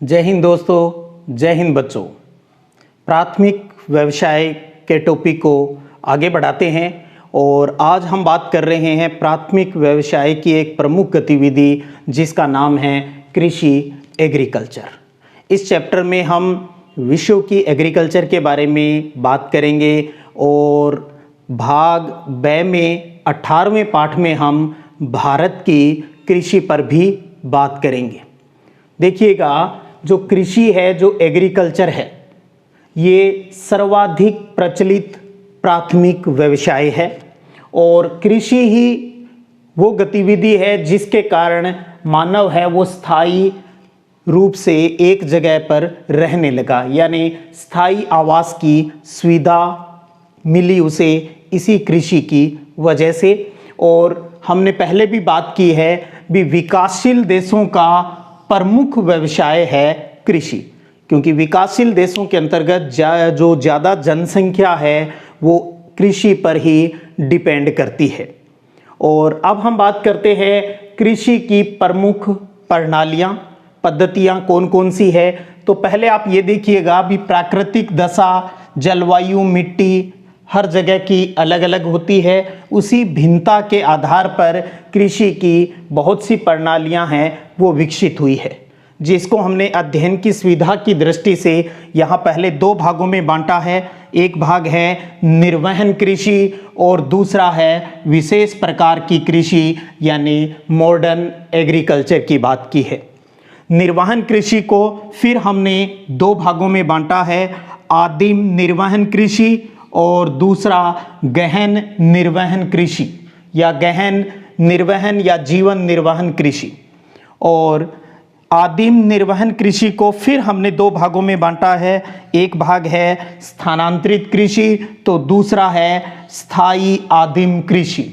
जय हिंद दोस्तों, जय हिंद बच्चों। प्राथमिक व्यवसाय के टॉपिक को आगे बढ़ाते हैं और आज हम बात कर रहे हैं प्राथमिक व्यवसाय की एक प्रमुख गतिविधि जिसका नाम है कृषि एग्रीकल्चर। इस चैप्टर में हम विश्व की एग्रीकल्चर के बारे में बात करेंगे और भाग ब में 18वें पाठ में हम भारत की कृषि पर भी बात करेंगे। देखिएगा, जो कृषि है, जो एग्रीकल्चर है, ये सर्वाधिक प्रचलित प्राथमिक व्यवसाय है और कृषि ही वो गतिविधि है जिसके कारण मानव है वो स्थायी रूप से एक जगह पर रहने लगा, यानी स्थायी आवास की सुविधा मिली उसे इसी कृषि की वजह से। और हमने पहले भी बात की है भी विकासशील देशों का प्रमुख व्यवसाय है कृषि, क्योंकि विकासशील देशों के अंतर्गत जो ज़्यादा जनसंख्या है वो कृषि पर ही डिपेंड करती है। और अब हम बात करते हैं कृषि की प्रमुख प्रणालियाँ, पद्धतियाँ कौन कौन सी है। तो पहले आप ये देखिएगा भी प्राकृतिक दशा, जलवायु, मिट्टी हर जगह की अलग अलग होती है। उसी भिन्नता के आधार पर कृषि की बहुत सी प्रणालियां हैं वो विकसित हुई है, जिसको हमने अध्ययन की सुविधा की दृष्टि से यहाँ पहले दो भागों में बांटा है। एक भाग है निर्वहन कृषि और दूसरा है विशेष प्रकार की कृषि, यानी मॉडर्न एग्रीकल्चर की बात की है। निर्वहन कृषि को फिर हमने दो भागों में बांटा है, आदिम निर्वहन कृषि और दूसरा गहन निर्वहन कृषि या गहन निर्वहन या जीवन निर्वहन कृषि। और आदिम निर्वहन कृषि को फिर हमने दो भागों में बांटा है, एक भाग है स्थानांतरित कृषि तो दूसरा है स्थायी आदिम कृषि।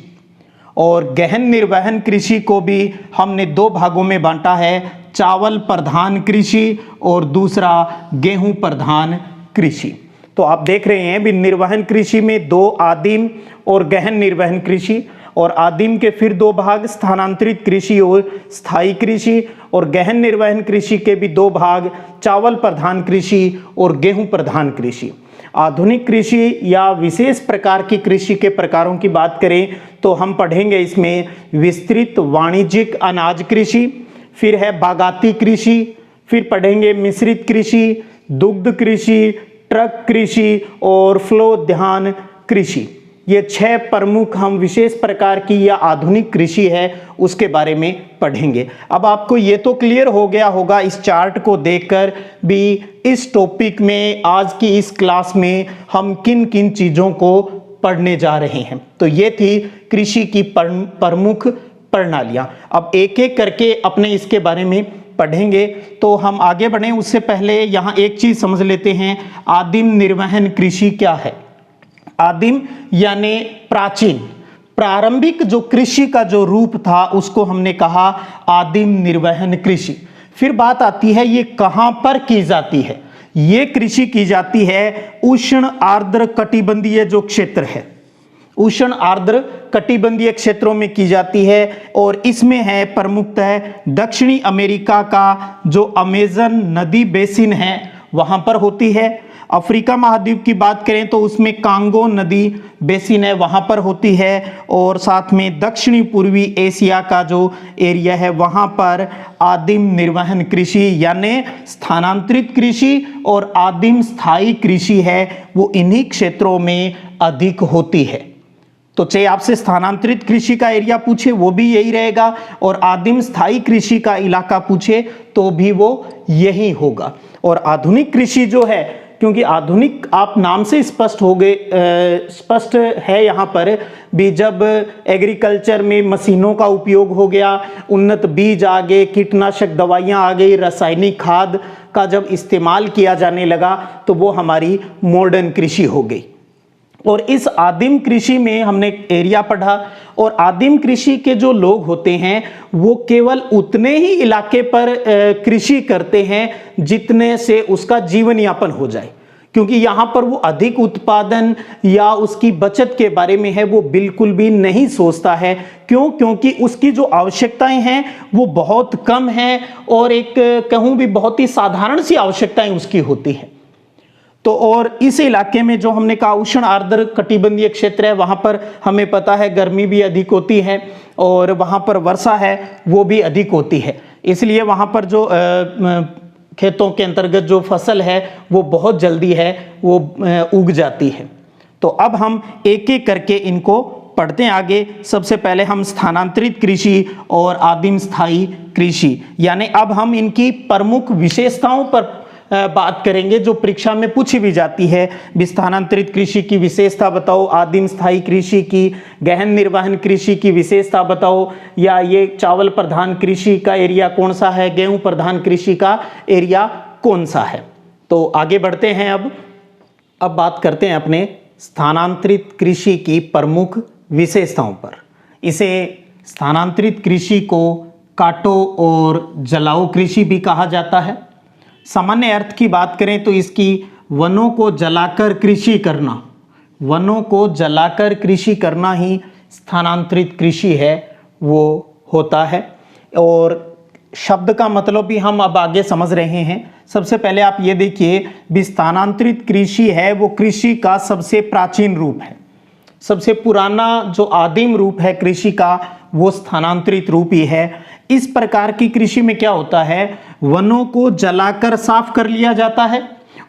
और गहन निर्वहन कृषि को भी हमने दो भागों में बांटा है, चावल प्रधान कृषि और दूसरा गेहूं प्रधान कृषि। तो आप देख रहे हैं भी निर्वहन कृषि में दो आदिम और गहन निर्वहन कृषि, और आदिम के फिर दो भाग स्थानांतरित कृषि और स्थायी कृषि, और गहन निर्वहन कृषि के भी दो भाग चावल प्रधान कृषि और गेहूं प्रधान कृषि। आधुनिक कृषि या विशेष प्रकार की कृषि के प्रकारों की बात करें तो हम पढ़ेंगे इसमें विस्तृत वाणिज्यिक अनाज कृषि, फिर है बागाती कृषि, फिर पढ़ेंगे मिश्रित कृषि, दुग्ध कृषि, ट्रक कृषि और फ्लोध्यान कृषि। ये 6 प्रमुख हम विशेष प्रकार की या आधुनिक कृषि है उसके बारे में पढ़ेंगे। अब आपको ये तो क्लियर हो गया होगा इस चार्ट को देखकर भी इस टॉपिक में आज की इस क्लास में हम किन किन चीज़ों को पढ़ने जा रहे हैं। तो ये थी कृषि की प्रमुख प्रणालियाँ। अब एक एक करके अपने इसके बारे में पढ़ेंगे। तो हम आगे बढ़ें उससे पहले यहाँ एक चीज समझ लेते हैं, आदिम निर्वहन कृषि क्या है। आदिम यानी प्राचीन, प्रारंभिक जो कृषि का जो रूप था उसको हमने कहा आदिम निर्वहन कृषि। फिर बात आती है ये कहाँ पर की जाती है। ये कृषि की जाती है उष्ण आर्द्र कटिबंधीय जो क्षेत्र है, उष्ण आर्द्र कटिबंधीय क्षेत्रों में की जाती है। और इसमें है प्रमुखतः दक्षिणी अमेरिका का जो अमेजन नदी बेसिन है वहां पर होती है। अफ्रीका महाद्वीप की बात करें तो उसमें कांगो नदी बेसिन है वहां पर होती है। और साथ में दक्षिणी पूर्वी एशिया का जो एरिया है वहां पर आदिम निर्वहन कृषि यानी स्थानांतरित कृषि और आदिम स्थायी कृषि है वो इन्हीं क्षेत्रों में अधिक होती है। तो चाहे आपसे स्थानांतरित कृषि का एरिया पूछे वो भी यही रहेगा, और आदिम स्थायी कृषि का इलाका पूछे तो भी वो यही होगा। और आधुनिक कृषि जो है, क्योंकि आधुनिक आप नाम से स्पष्ट हो गए, स्पष्ट है यहाँ पर भी, जब एग्रीकल्चर में मशीनों का उपयोग हो गया, उन्नत बीज आ गए, कीटनाशक दवाइयाँ आ गई, रासायनिक खाद का जब इस्तेमाल किया जाने लगा तो वो हमारी मॉडर्न कृषि हो गई। और इस आदिम कृषि में हमने एरिया पढ़ा, और आदिम कृषि के जो लोग होते हैं वो केवल उतने ही इलाके पर कृषि करते हैं जितने से उसका जीवन यापन हो जाए, क्योंकि यहाँ पर वो अधिक उत्पादन या उसकी बचत के बारे में है वो बिल्कुल भी नहीं सोचता है। क्यों? क्योंकि उसकी जो आवश्यकताएं हैं वो बहुत कम हैं और एक कहूँ भी बहुत ही साधारण सी आवश्यकताएं उसकी होती हैं। तो और इस इलाके में जो हमने कहा उष्ण आर्द्र कटिबंधीय क्षेत्र है, वहाँ पर हमें पता है गर्मी भी अधिक होती है और वहाँ पर वर्षा है वो भी अधिक होती है, इसलिए वहाँ पर जो खेतों के अंतर्गत जो फसल है वो बहुत जल्दी है वो उग जाती है। तो अब हम एक एक करके इनको पढ़ते हैं आगे। सबसे पहले हम स्थानांतरित कृषि और आदिम स्थायी कृषि, यानी अब हम इनकी प्रमुख विशेषताओं पर बात करेंगे जो परीक्षा में पूछी भी जाती है। स्थानांतरित कृषि की विशेषता बताओ, आदिम स्थायी कृषि की, गहन निर्वहन कृषि की विशेषता बताओ, या ये चावल प्रधान कृषि का एरिया कौन सा है, गेहूं प्रधान कृषि का एरिया कौन सा है। तो आगे बढ़ते हैं। अब बात करते हैं अपने स्थानांतरित कृषि की प्रमुख विशेषताओं पर। इसे स्थानांतरित कृषि को काटो और जलाओ कृषि भी कहा जाता है। सामान्य अर्थ की बात करें तो इसकी वनों को जलाकर कृषि करना, वनों को जलाकर कृषि करना ही स्थानांतरित कृषि है वो होता है। और शब्द का मतलब भी हम अब आगे समझ रहे हैं। सबसे पहले आप ये देखिए, स्थानांतरित कृषि है वो कृषि का सबसे प्राचीन रूप है, सबसे पुराना जो आदिम रूप है कृषि का वो स्थानांतरित रूप ही है। इस प्रकार की कृषि में क्या होता है, वनों को जलाकर साफ कर लिया जाता है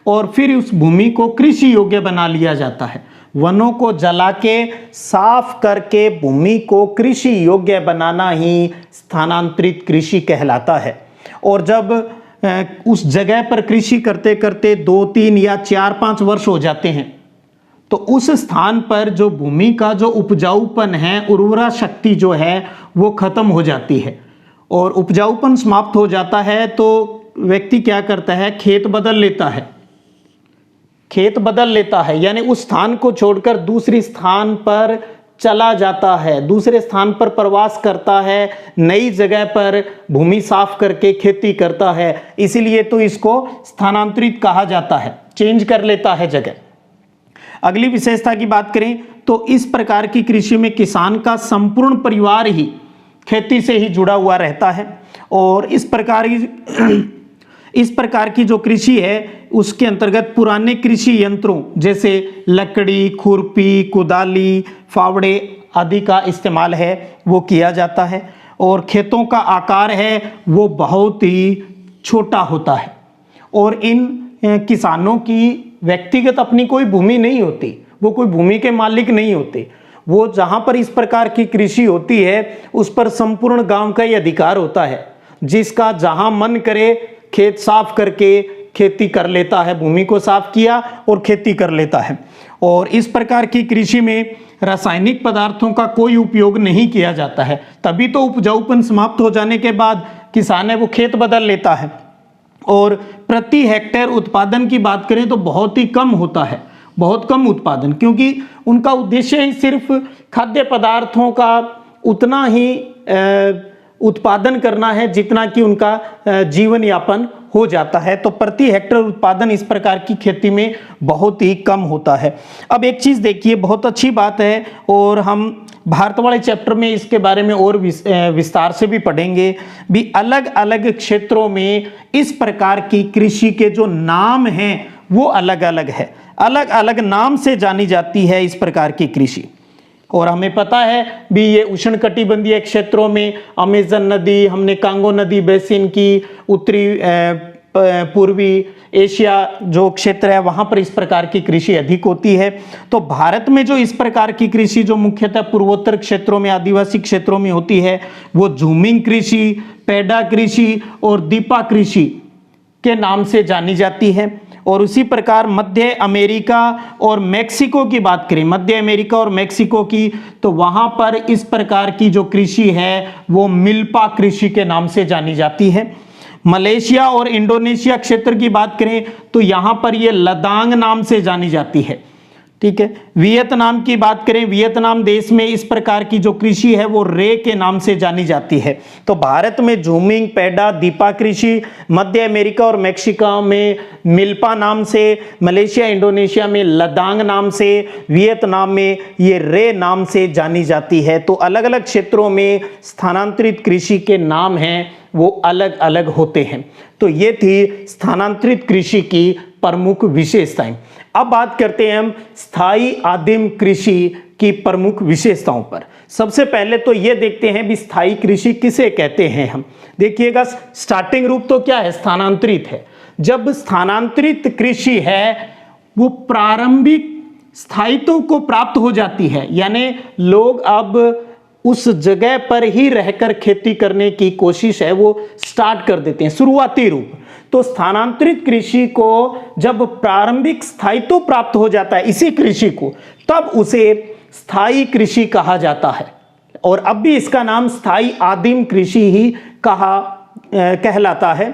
और फिर उस भूमि को कृषि योग्य बना लिया जाता है। वनों को जला के साफ करके भूमि को कृषि योग्य बनाना ही स्थानांतरित कृषि कहलाता है। और जब उस जगह पर कृषि करते करते 2, 3 या 4, 5 वर्ष हो जाते हैं तो उस स्थान पर जो भूमि का जो उपजाऊपन है, उर्वरा शक्ति जो है वो खत्म हो जाती है और उपजाऊपन समाप्त हो जाता है तो व्यक्ति क्या करता है, खेत बदल लेता है। खेत बदल लेता है यानी उस स्थान को छोड़कर दूसरे स्थान पर चला जाता है, दूसरे स्थान पर प्रवास करता है, नई जगह पर भूमि साफ करके खेती करता है। इसीलिए तो इसको स्थानांतरित कहा जाता है, चेंज कर लेता है जगह। अगली विशेषता की बात करें तो इस प्रकार की कृषि में किसान का संपूर्ण परिवार ही खेती से ही जुड़ा हुआ रहता है और इस प्रकार की जो कृषि है उसके अंतर्गत पुराने कृषि यंत्रों जैसे लकड़ी, खुरपी, कुदाली, फावड़े आदि का इस्तेमाल है वो किया जाता है और खेतों का आकार है वो बहुत ही छोटा होता है। और इन किसानों की व्यक्तिगत अपनी कोई भूमि नहीं होती, वो कोई भूमि के मालिक नहीं होते। वो जहाँ पर इस प्रकार की कृषि होती है उस पर संपूर्ण गांव का ही अधिकार होता है, जिसका जहाँ मन करे खेत साफ करके खेती कर लेता है, भूमि को साफ किया और खेती कर लेता है। और इस प्रकार की कृषि में रासायनिक पदार्थों का कोई उपयोग नहीं किया जाता है, तभी तो उपजाऊपन समाप्त हो जाने के बाद किसान है वो खेत बदल लेता है। और प्रति हेक्टेयर उत्पादन की बात करें तो बहुत ही कम होता है, बहुत कम उत्पादन, क्योंकि उनका उद्देश्य ही सिर्फ खाद्य पदार्थों का उतना ही उत्पादन करना है जितना कि उनका जीवन यापन हो जाता है। तो प्रति हेक्टेयर उत्पादन इस प्रकार की खेती में बहुत ही कम होता है। अब एक चीज़ देखिए, बहुत अच्छी बात है और हम भारत वाले चैप्टर में इसके बारे में और विस्तार से भी पढ़ेंगे भी। अलग अलग क्षेत्रों में इस प्रकार की कृषि के जो नाम हैं वो अलग अलग है, अलग अलग नाम से जानी जाती है इस प्रकार की कृषि। और हमें पता है भी ये उष्णकटिबंधीय क्षेत्रों में अमेजन नदी, हमने कांगो नदी बेसिन की, उत्तरी पूर्वी एशिया जो क्षेत्र है वहाँ पर इस प्रकार की कृषि अधिक होती है। तो भारत में जो इस प्रकार की कृषि जो मुख्यतः पूर्वोत्तर क्षेत्रों में, आदिवासी क्षेत्रों में होती है वो झूमिंग कृषि, पैडा कृषि और दीपा कृषि के नाम से जानी जाती है। और उसी प्रकार मध्य अमेरिका और मेक्सिको की बात करें, मध्य अमेरिका और मेक्सिको की, तो वहाँ पर इस प्रकार की जो कृषि है वो मिल्पा कृषि के नाम से जानी जाती है। मलेशिया और इंडोनेशिया क्षेत्र की बात करें तो यहाँ पर ये लदांग नाम से जानी जाती है। ठीक है। वियतनाम की बात करें, वियतनाम देश में इस प्रकार की जो कृषि है वो रे के नाम से जानी जाती है। तो भारत में झूमिंग, पैडा, दीपा कृषि, मध्य अमेरिका और मैक्सिको में मिल्पा नाम से, मलेशिया इंडोनेशिया में लदांग नाम से, वियतनाम में ये रे नाम से जानी जाती है। तो अलग अलग क्षेत्रों में स्थानांतरित कृषि के नाम हैं वो अलग अलग होते हैं। तो ये थी स्थानांतरित कृषि की प्रमुख विशेषताएं। अब बात करते हैं हम स्थायी आदिम कृषि की प्रमुख विशेषताओं पर। सबसे पहले तो ये देखते हैं भी स्थायी कृषि किसे कहते हैं हम। देखिएगा, स्टार्टिंग रूप तो क्या है, स्थानांतरित है। जब स्थानांतरित कृषि है वो प्रारंभिक स्थायित्व को प्राप्त हो जाती है, यानी लोग अब उस जगह पर ही रहकर खेती करने की कोशिश है वो स्टार्ट कर देते हैं, शुरुआती रूप। तो स्थानांतरित कृषि को जब प्रारंभिक स्थायित्व प्राप्त हो जाता है इसी कृषि को, तब उसे स्थायी कृषि कहा जाता है। और अब भी इसका नाम स्थायी आदिम कृषि ही कहलाता है।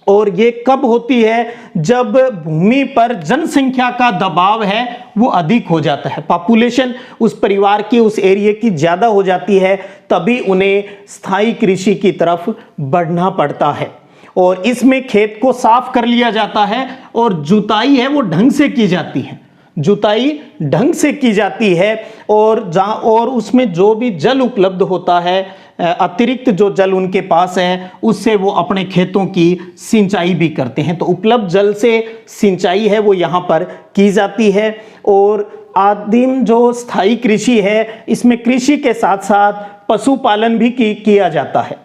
और ये कब होती है, जब भूमि पर जनसंख्या का दबाव है वो अधिक हो जाता है, पॉपुलेशन उस परिवार की, उस एरिया की ज्यादा हो जाती है, तभी उन्हें स्थायी कृषि की तरफ बढ़ना पड़ता है। और इसमें खेत को साफ कर लिया जाता है और जुताई है वो ढंग से की जाती है, जुताई ढंग से की जाती है। और उसमें जो भी जल उपलब्ध होता है, अतिरिक्त जो जल उनके पास है, उससे वो अपने खेतों की सिंचाई भी करते हैं। तो उपलब्ध जल से सिंचाई है वो यहाँ पर की जाती है। और आदिम जो स्थायी कृषि है इसमें कृषि के साथ साथ पशुपालन भी किया जाता है,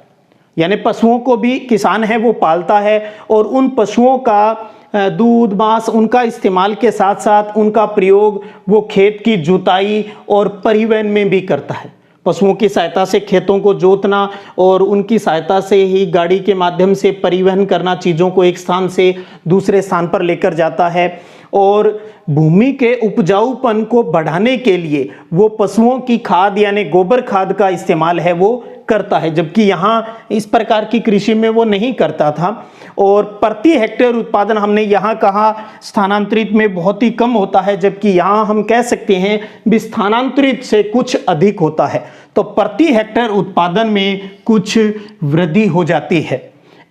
यानी पशुओं को भी किसान है वो पालता है और उन पशुओं का दूध, मांस, उनका इस्तेमाल के साथ साथ उनका प्रयोग वो खेत की जुताई और परिवहन में भी करता है। पशुओं की सहायता से खेतों को जोतना और उनकी सहायता से ही गाड़ी के माध्यम से परिवहन करना, चीज़ों को एक स्थान से दूसरे स्थान पर लेकर जाता है। और भूमि के उपजाऊपन को बढ़ाने के लिए वो पशुओं की खाद यानी गोबर खाद का इस्तेमाल है वो करता है, जबकि यहाँ इस प्रकार की कृषि में वो नहीं करता था। और प्रति हेक्टेयर उत्पादन हमने यहाँ कहा स्थानांतरित में बहुत ही कम होता है, जबकि यहाँ हम कह सकते हैं भी स्थानांतरित से कुछ अधिक होता है। तो प्रति हेक्टेयर उत्पादन में कुछ वृद्धि हो जाती है।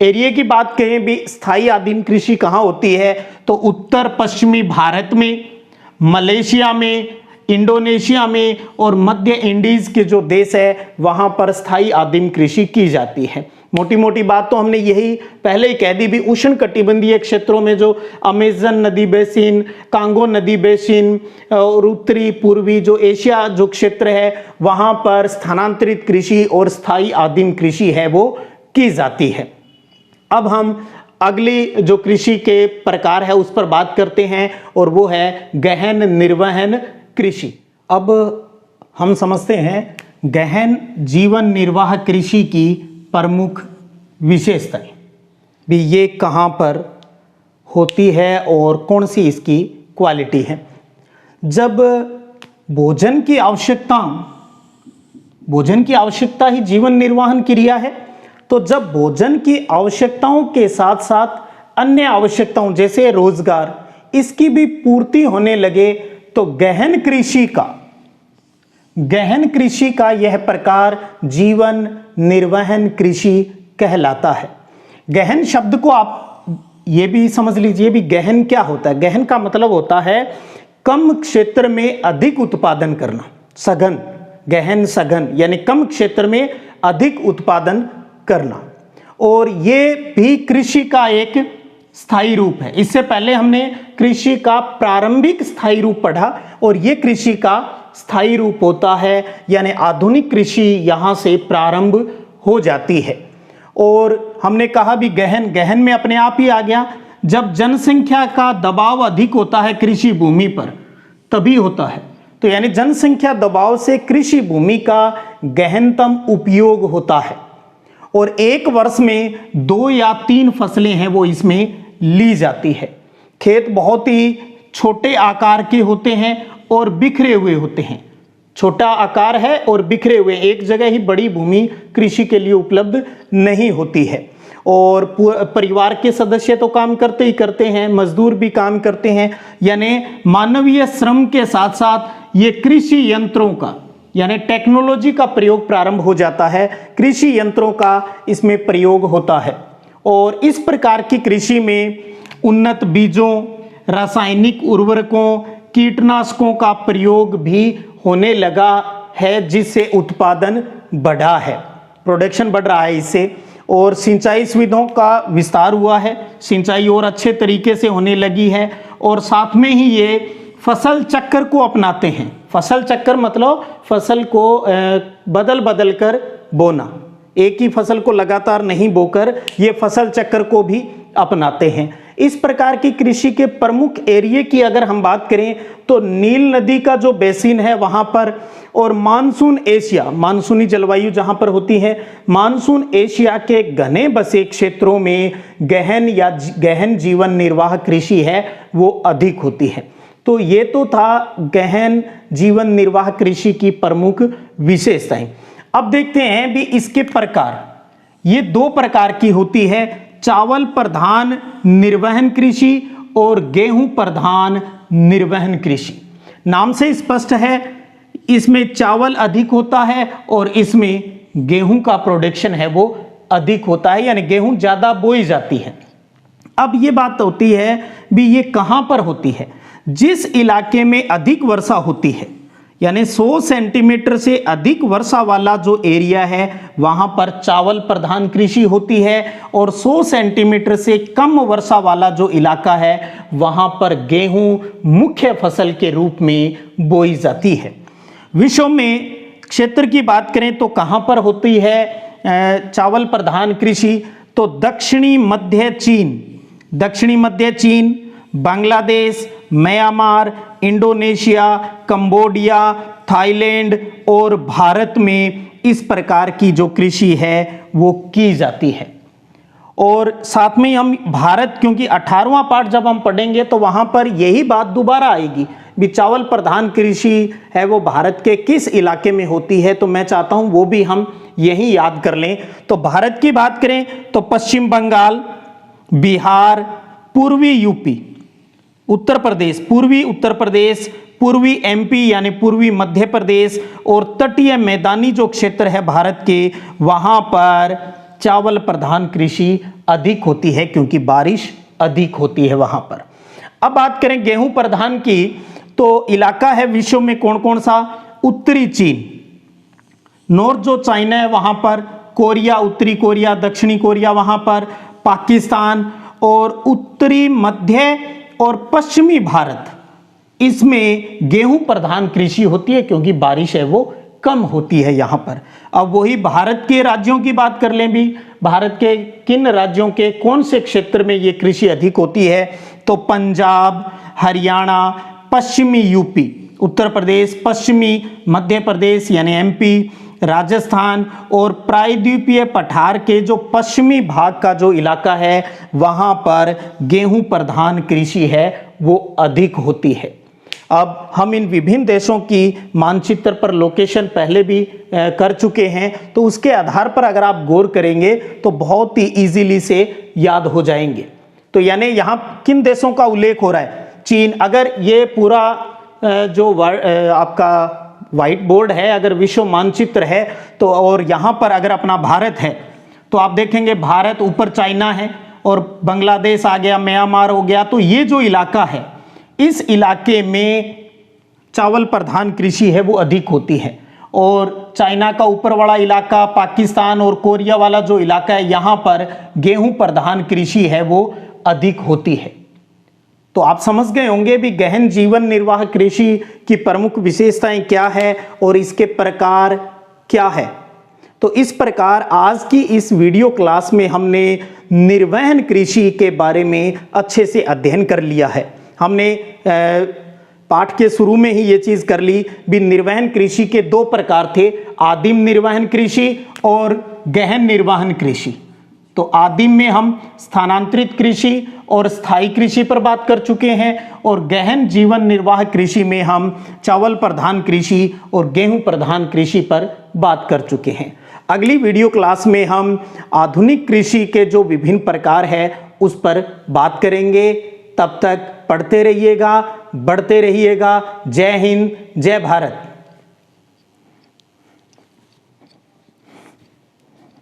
एरिया की बात करें भी, स्थायी आदिम कृषि कहाँ होती है, तो उत्तर पश्चिमी भारत में, मलेशिया में, इंडोनेशिया में और मध्य इंडीज के जो देश है वहां पर स्थायी आदिम कृषि की जाती है। मोटी मोटी बात तो हमने यही पहले ही कह दी भी, उष्ण कटिबंधीय क्षेत्रों में जो अमेजन नदी बेसिन, कांगो नदी बेसिन और उत्तरी पूर्वी जो एशिया जो क्षेत्र है वहां पर स्थानांतरित कृषि और स्थायी आदिम कृषि है वो की जाती है। अब हम अगली जो कृषि के प्रकार है उस पर बात करते हैं और वो है गहन निर्वहन कृषि। अब हम समझते हैं गहन जीवन निर्वाह कृषि की प्रमुख विशेषताएं भी, ये कहाँ पर होती है और कौन सी इसकी क्वालिटी है। जब भोजन की आवश्यकता ही जीवन निर्वाहन क्रिया है, तो जब भोजन की आवश्यकताओं के साथ साथ अन्य आवश्यकताओं जैसे रोजगार इसकी भी पूर्ति होने लगे, तो गहन कृषि का यह प्रकार जीवन निर्वहन कृषि कहलाता है। गहन शब्द को आप ये भी समझ लीजिए भी, गहन क्या होता है। गहन का मतलब होता है कम क्षेत्र में अधिक उत्पादन करना, सघन, गहन सघन यानी कम क्षेत्र में अधिक उत्पादन करना। और ये भी कृषि का एक स्थायी रूप है। इससे पहले हमने कृषि का प्रारंभिक स्थायी रूप पढ़ा और ये कृषि का स्थायी रूप होता है, यानी आधुनिक कृषि यहाँ से प्रारंभ हो जाती है। और हमने कहा भी गहन में अपने आप ही आ गया, जब जनसंख्या का दबाव अधिक होता है कृषि भूमि पर तभी होता है। तो यानी जनसंख्या दबाव से कृषि भूमि का गहनतम उपयोग होता है और एक वर्ष में 2 या 3 फसलें हैं वो इसमें ली जाती है। खेत बहुत ही छोटे आकार के होते हैं और बिखरे हुए होते हैं। छोटा आकार है और बिखरे हुए, एक जगह ही बड़ी भूमि कृषि के लिए उपलब्ध नहीं होती है। और परिवार के सदस्य तो काम करते ही करते हैं, मजदूर भी काम करते हैं, यानी मानवीय श्रम के साथ साथ ये कृषि यंत्रों का यानी टेक्नोलॉजी का प्रयोग प्रारंभ हो जाता है। कृषि यंत्रों का इसमें प्रयोग होता है और इस प्रकार की कृषि में उन्नत बीजों, रासायनिक उर्वरकों, कीटनाशकों का प्रयोग भी होने लगा है, जिससे उत्पादन बढ़ा है, प्रोडक्शन बढ़ रहा है इससे। और सिंचाई सुविधाओं का विस्तार हुआ है, सिंचाई और अच्छे तरीके से होने लगी है और साथ में ही ये फसल चक्र को अपनाते हैं। फसल चक्र मतलब फसल को बदल बदल कर बोना, एक ही फसल को लगातार नहीं बोकर ये फसल चक्र को भी अपनाते हैं। इस प्रकार की कृषि के प्रमुख एरिया की अगर हम बात करें तो नील नदी का जो बेसिन है वहां पर, और मानसून एशिया, मानसूनी जलवायु जहां पर होती है, मानसून एशिया के घने बसे क्षेत्रों में गहन जीवन निर्वाह कृषि है वो अधिक होती है। तो ये तो था गहन जीवन निर्वाह कृषि की प्रमुख विशेषताएं। अब देखते हैं भी इसके प्रकार। ये दो प्रकार की होती है, चावल प्रधान निर्वहन कृषि और गेहूं प्रधान निर्वहन कृषि। नाम से स्पष्ट है, इसमें चावल अधिक होता है और इसमें गेहूं का प्रोडक्शन है वो अधिक होता है, यानी गेहूं ज्यादा बोई जाती है। अब ये बात होती है भी ये कहां पर होती है, जिस इलाके में अधिक वर्षा होती है, यानी 100 सेंटीमीटर से अधिक वर्षा वाला जो एरिया है वहां पर चावल प्रधान कृषि होती है, और 100 सेंटीमीटर से कम वर्षा वाला जो इलाका है वहां पर गेहूं मुख्य फसल के रूप में बोई जाती है। विश्व में क्षेत्र की बात करें तो कहां पर होती है चावल प्रधान कृषि, तो दक्षिणी मध्य चीन, Bangladesh, Myanmar, Indonesia, Cambodia, Thailand और भारत में इस प्रकार की जो कृषि है वो की जाती है। और साथ में हम भारत, क्योंकि 18वां पार्ट जब हम पढ़ेंगे तो वहां पर यही बात दोबारा आएगी भी चावल प्रधान कृषि है वो भारत के किस इलाके में होती है, तो मैं चाहता हूं वो भी हम यही याद कर लें। तो भारत की बात करें तो पश्चिम बंगाल, बिहार, पूर्वी यूपी, उत्तर प्रदेश, पूर्वी उत्तर प्रदेश, पूर्वी एमपी यानी पूर्वी मध्य प्रदेश और तटीय मैदानी जो क्षेत्र है भारत के, वहां पर चावल प्रधान कृषि अधिक होती है क्योंकि बारिश अधिक होती है वहां पर। अब बात करें गेहूं प्रधान की, तो इलाका है विश्व में कौन कौन सा, उत्तरी चीन, नॉर्थ जो चाइना है वहां पर, कोरिया, उत्तरी कोरिया, दक्षिणी कोरिया वहां पर, पाकिस्तान, और उत्तरी मध्य और पश्चिमी भारत, इसमें गेहूं प्रधान कृषि होती है क्योंकि बारिश है वो कम होती है यहां पर। अब वही भारत के राज्यों की बात कर लें भी, भारत के किन राज्यों के कौन से क्षेत्र में ये कृषि अधिक होती है, तो पंजाब, हरियाणा, पश्चिमी यूपी, उत्तर प्रदेश, पश्चिमी मध्य प्रदेश यानी एमपी, राजस्थान और प्रायद्वीपीय पठार के जो पश्चिमी भाग का जो इलाका है वहां पर गेहूं प्रधान कृषि है वो अधिक होती है। अब हम इन विभिन्न देशों की मानचित्र पर लोकेशन पहले भी कर चुके हैं, तो उसके आधार पर अगर आप गौर करेंगे तो बहुत ही इजीली से याद हो जाएंगे। तो यानी यहाँ किन देशों का उल्लेख हो रहा है, चीन। अगर ये पूरा जो आपका व्हाइट बोर्ड है, अगर विश्व मानचित्र है तो, और यहाँ पर अगर अपना भारत है तो आप देखेंगे भारत ऊपर चाइना है और बांग्लादेश आ गया, म्यांमार हो गया। तो ये जो इलाका है इस इलाके में चावल प्रधान कृषि है वो अधिक होती है, और चाइना का ऊपर वाला इलाका, पाकिस्तान और कोरिया वाला जो इलाका है यहाँ पर गेहूं प्रधान कृषि है वो अधिक होती है। तो आप समझ गए होंगे भी गहन जीवन निर्वाह कृषि की प्रमुख विशेषताएं क्या है और इसके प्रकार क्या है। तो इस प्रकार आज की इस वीडियो क्लास में हमने निर्वहन कृषि के बारे में अच्छे से अध्ययन कर लिया है। हमने पाठ के शुरू में ही ये चीज कर ली भी निर्वहन कृषि के दो प्रकार थे, आदिम निर्वहन कृषि और गहन निर्वहन कृषि। तो आदिम में हम स्थानांतरित कृषि और स्थायी कृषि पर बात कर चुके हैं, और गहन जीवन निर्वाह कृषि में हम चावल प्रधान कृषि और गेहूं प्रधान कृषि पर बात कर चुके हैं। अगली वीडियो क्लास में हम आधुनिक कृषि के जो विभिन्न प्रकार है उस पर बात करेंगे। तब तक पढ़ते रहिएगा, बढ़ते रहिएगा। जय हिंद, जय भारत।